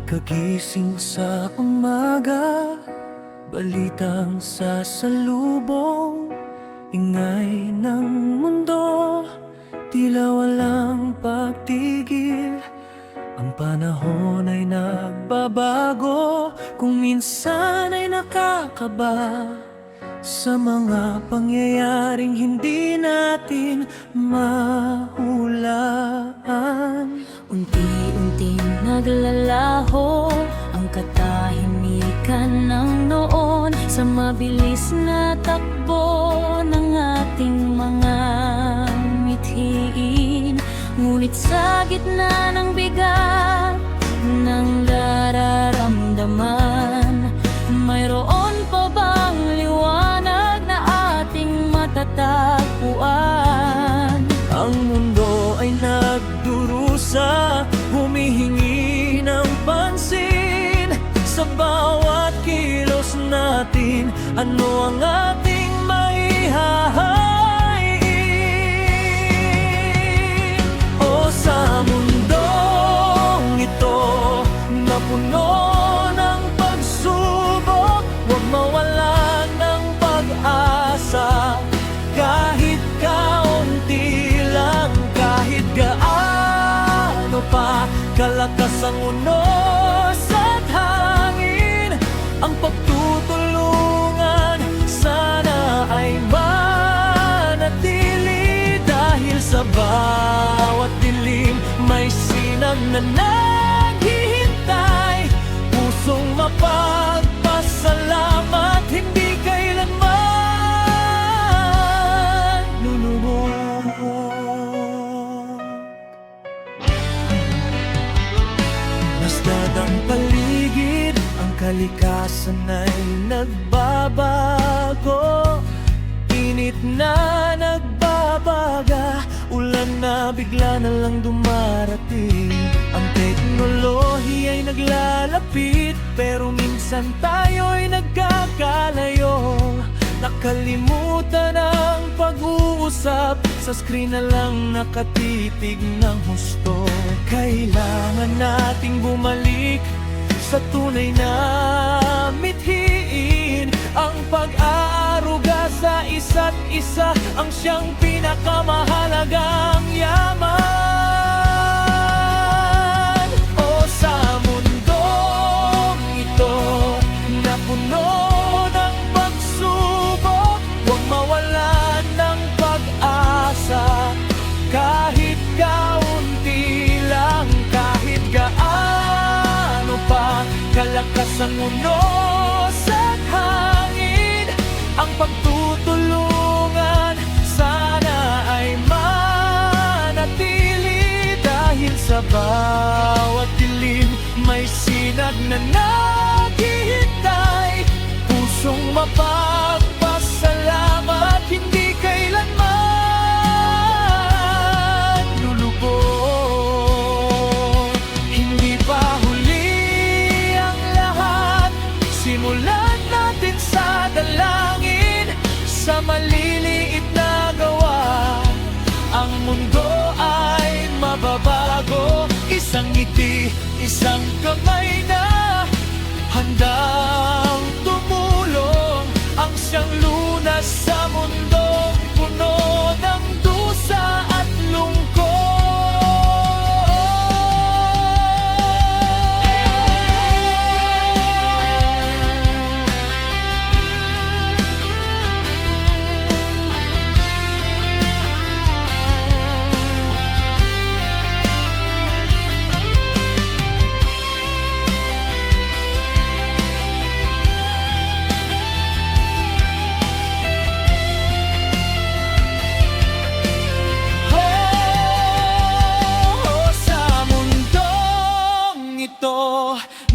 Pagkagising sa umaga, balitang sasalubong, ingay ng mundo, tila walang pagtigil. Ang panahon ay nagbabago, kung minsan ay nakakaba sa mga pangyayaring hindi natin mahulaan. Unti-unting naglalaho ang katahimikan ng noon sa mabilis na takbo ng ating mga mithiin. Ngunit sa gitna ng bigat ng nararamdaman, mayroon pa bang liwanag na ating matatagpuan? Ang mundo ay nagdurusa, humihingi ng pansin sa bawat kilos natin. Ano ang ating maihahain? O sa mundong ito na puno ng pagsubok, huwag mawalan ng pag-asa. Kahit kaunti lang, kahit gaano pa kalakas ang unos at hangin, ang pagtutulungan sana ay manatili. Dahil sa bawat dilim may sinag na naghihintay, pusong mapagpasalamat, hindi kailanman lulubog. Masdad ang paligid, ang kalikasan ay nagbabago. Init na nagbabaga, ulan na bigla na lang dumarating. Ang teknolohiya ay naglalapit, pero minsan tayo'y nagkakalayo. Nakalimutan ang pag-uusap, sa screen na lang nakatitig ng husto. Kailangan nating bumalik sa tunay na mithiin. Ang pag-aaruga sa isa't isa ang siyang pinakamahalagang yaman. O sa mundong ito na puno ng pagsubok, huwag mawalan ng pag-asa. Kahit kaunti lang, kahit gaano pa kalakas ang unos at hangin, ang pagtutulungan sana ay manatili. Dahil sa bawat dilim may sinag na naghihintay, pusong mapagpasalamat, hindi kailanman lulubog. Hindi pa huli ang lahat, simulan natin sa dalangin, sa maliliit na gawa. Ang mundo ay mababago, isang ngiti, isang kamay na handang tumulong. Ang siyang lunas sa mundong puno ng dusa at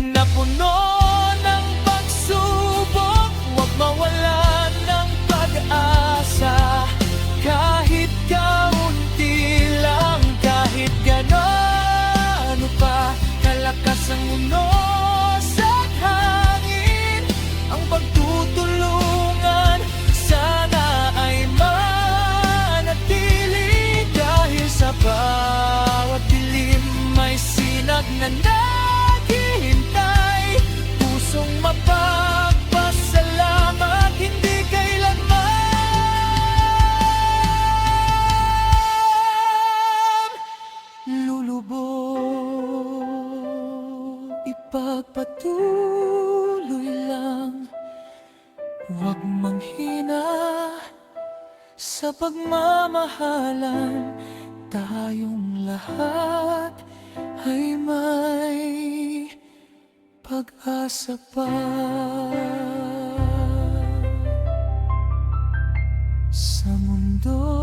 na puno ng pagsubok, huwag mawalan ng pag-asa. Kahit kaunti lang, kahit gaano pa kalakas ang unos at hangin, ang pagtutulungan sana ay manatili. Dahil sa bawat dilim may sinag na naghihintay, Patuloy lang, huwag manghina sa pagmamahalan. Tayong lahat ay may pag-asa pa. Sa mundo